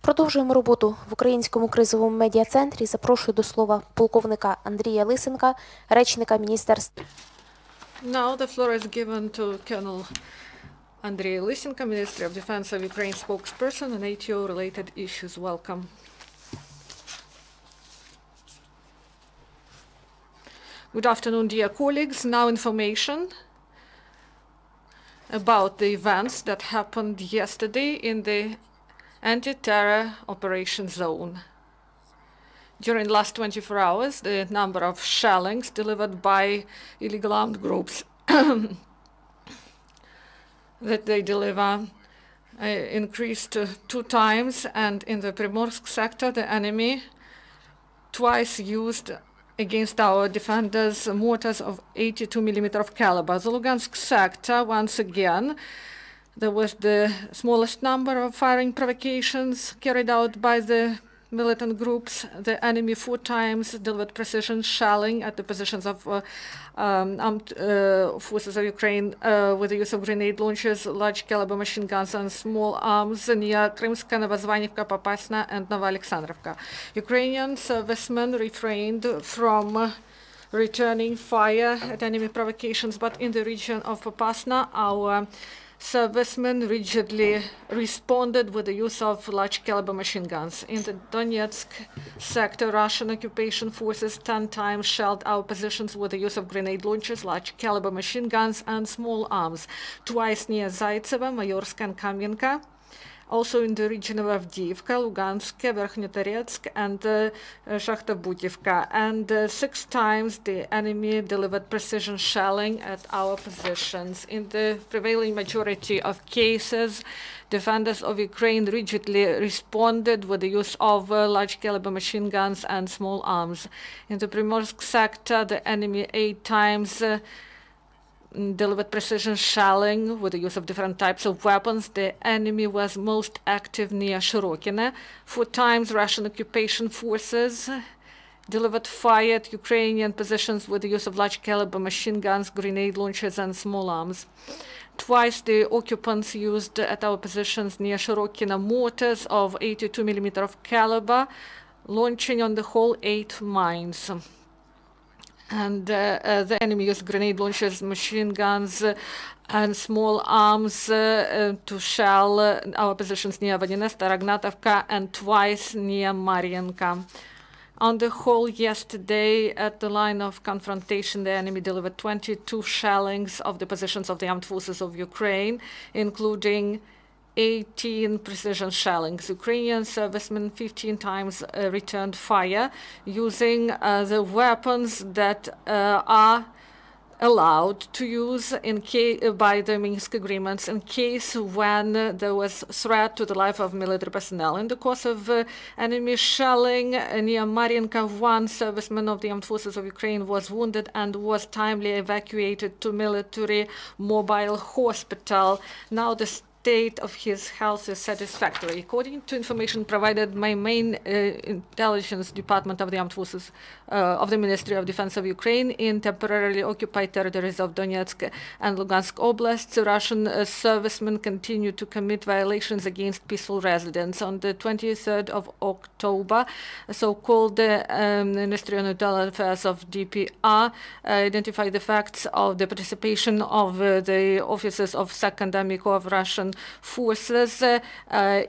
Продовжуємо роботу в Українському кризовому медіа-центрі. Запрошую до слова полковника Андрія Lysenko, речника Міністерства. Now the floor is given to Colonel Andriy Lysenko, Ministry of Defense of Ukraine spokesperson on ATO-related issues. Welcome. Good afternoon, dear colleagues. Now information about the events that happened yesterday in the anti-terror operation zone. During the last 24 hours, the number of shellings delivered by illegal armed groups that they deliver increased 2 times, and in the Primorsk sector, the enemy twice used against our defenders mortars of 82mm of caliber. The Lugansk sector, once again, there was the smallest number of firing provocations carried out by the militant groups. The enemy 4 times delivered precision shelling at the positions of armed forces of Ukraine with the use of grenade launchers, large caliber machine guns and small arms near Krymska, Novozvanivka, Popasna and Nova Alexandrovka. Ukrainian servicemen refrained from returning fire at enemy provocations, but in the region of Popasna, our servicemen rigidly responded with the use of large caliber machine guns. In the Donetsk sector, Russian occupation forces 10 times shelled our positions with the use of grenade launchers, large caliber machine guns and small arms, twice near Zaitsevo, Mayorsk and Kamenka. Also in the region of Avdiivka, Lugansk, Verkhnytoretsk, and Shakhtabudivka. And 6 times the enemy delivered precision shelling at our positions. In the prevailing majority of cases, defenders of Ukraine rigidly responded with the use of large caliber machine guns and small arms. In the Primorsk sector, the enemy 8 times delivered precision shelling with the use of different types of weapons. The enemy was most active near Shirokine. 4 times Russian occupation forces delivered fire at Ukrainian positions with the use of large caliber machine guns, grenade launchers and small arms. Twice the occupants used at our positions near Shirokine mortars of 82mm of caliber, launching on the whole 8 mines. And the enemy used grenade launchers, machine guns, and small arms to shell our positions near Vadinesta, Ragnatovka, and twice near Marienka. On the whole, yesterday, at the line of confrontation, the enemy delivered 22 shellings of the positions of the armed forces of Ukraine, including 18 precision shellings. Ukrainian servicemen 15 times returned fire using the weapons that are allowed to use by the Minsk agreements in case when there was threat to the life of military personnel. In the course of enemy shelling near Marienka, 1 serviceman of the armed forces of Ukraine was wounded and was timely evacuated to military mobile hospital. Now the state of his health is satisfactory. According to information provided by main intelligence department of the armed forces of the Ministry of Defense of Ukraine in temporarily occupied territories of Donetsk and Lugansk oblasts, Russian servicemen continue to commit violations against peaceful residents. On the 23rd of October, so-called Ministry of Internal Affairs of DPR identified the facts of the participation of the officers of 2nd Army Corps of Russian forces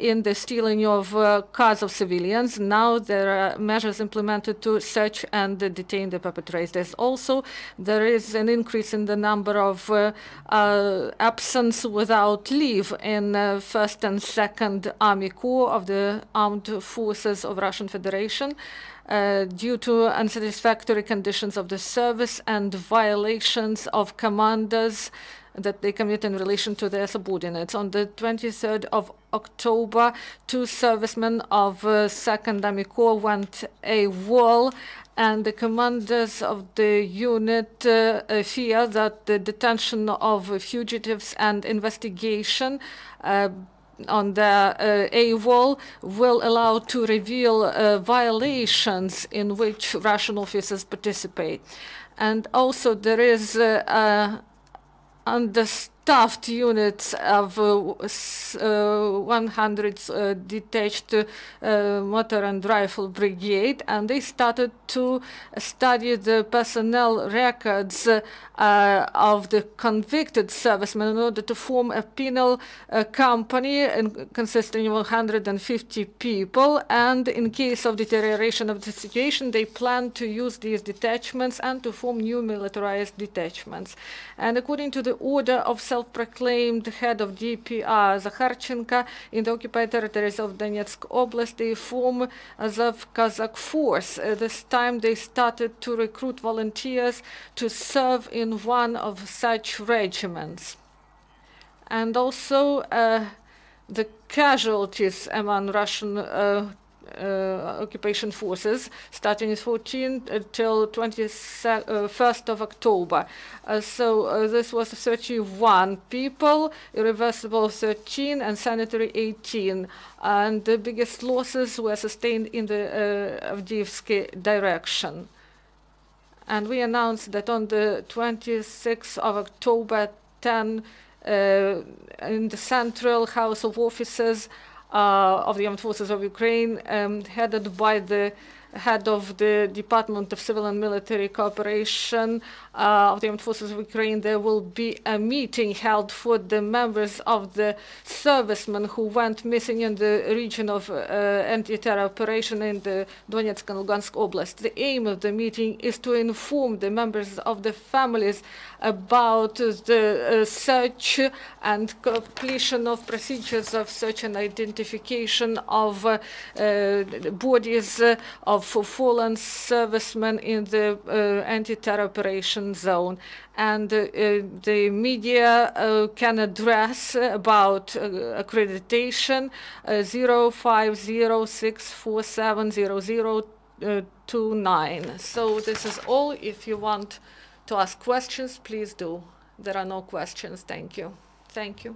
in the stealing of cars of civilians. Now there are measures implemented to search and detain the perpetrators. Also, there is an increase in the number of absence without leave in 1st and 2nd Army Corps of the Armed Forces of Russian Federation due to unsatisfactory conditions of the service and violations of commanders that they commit in relation to their subordinates. On the 23rd of October, 2 servicemen of 2nd Army Corps went AWOL, and the commanders of the unit fear that the detention of fugitives and investigation on the AWOL will allow to reveal violations in which Russian officers participate. And also there is understanding staffed units of 100 detached motor and rifle brigade, and they started to study the personnel records of the convicted servicemen in order to form a penal company consisting of 150 people. And in case of deterioration of the situation, they plan to use these detachments and to form new militarized detachments. And according to the order of self-proclaimed head of DPR Zakharchenko, in the occupied territories of Donetsk Oblast, they form Azov Kazakh force. This time they started to recruit volunteers to serve in one of such regiments. And also the casualties among Russian occupation forces, starting in 14 till 21st of October. This was 31 people, irreversible 13, and sanitary 18. And the biggest losses were sustained in the Avdiivsky direction. And we announced that on the 26th of October, 10 in the Central House of Officers of the Armed Forces of Ukraine, headed by the head of the Department of Civil and Military Cooperation of the Armed Forces of Ukraine, there will be a meeting held for the members of the servicemen who went missing in the region of anti-terror operation in the Donetsk and Lugansk Oblast. The aim of the meeting is to inform the members of the families about the search and completion of procedures of search and identification of bodies of fallen servicemen in the anti-terror operation zone. And the media can address about accreditation 0506470029. So this is all. If you want to ask questions, please do. There are no questions. Thank you. Thank you.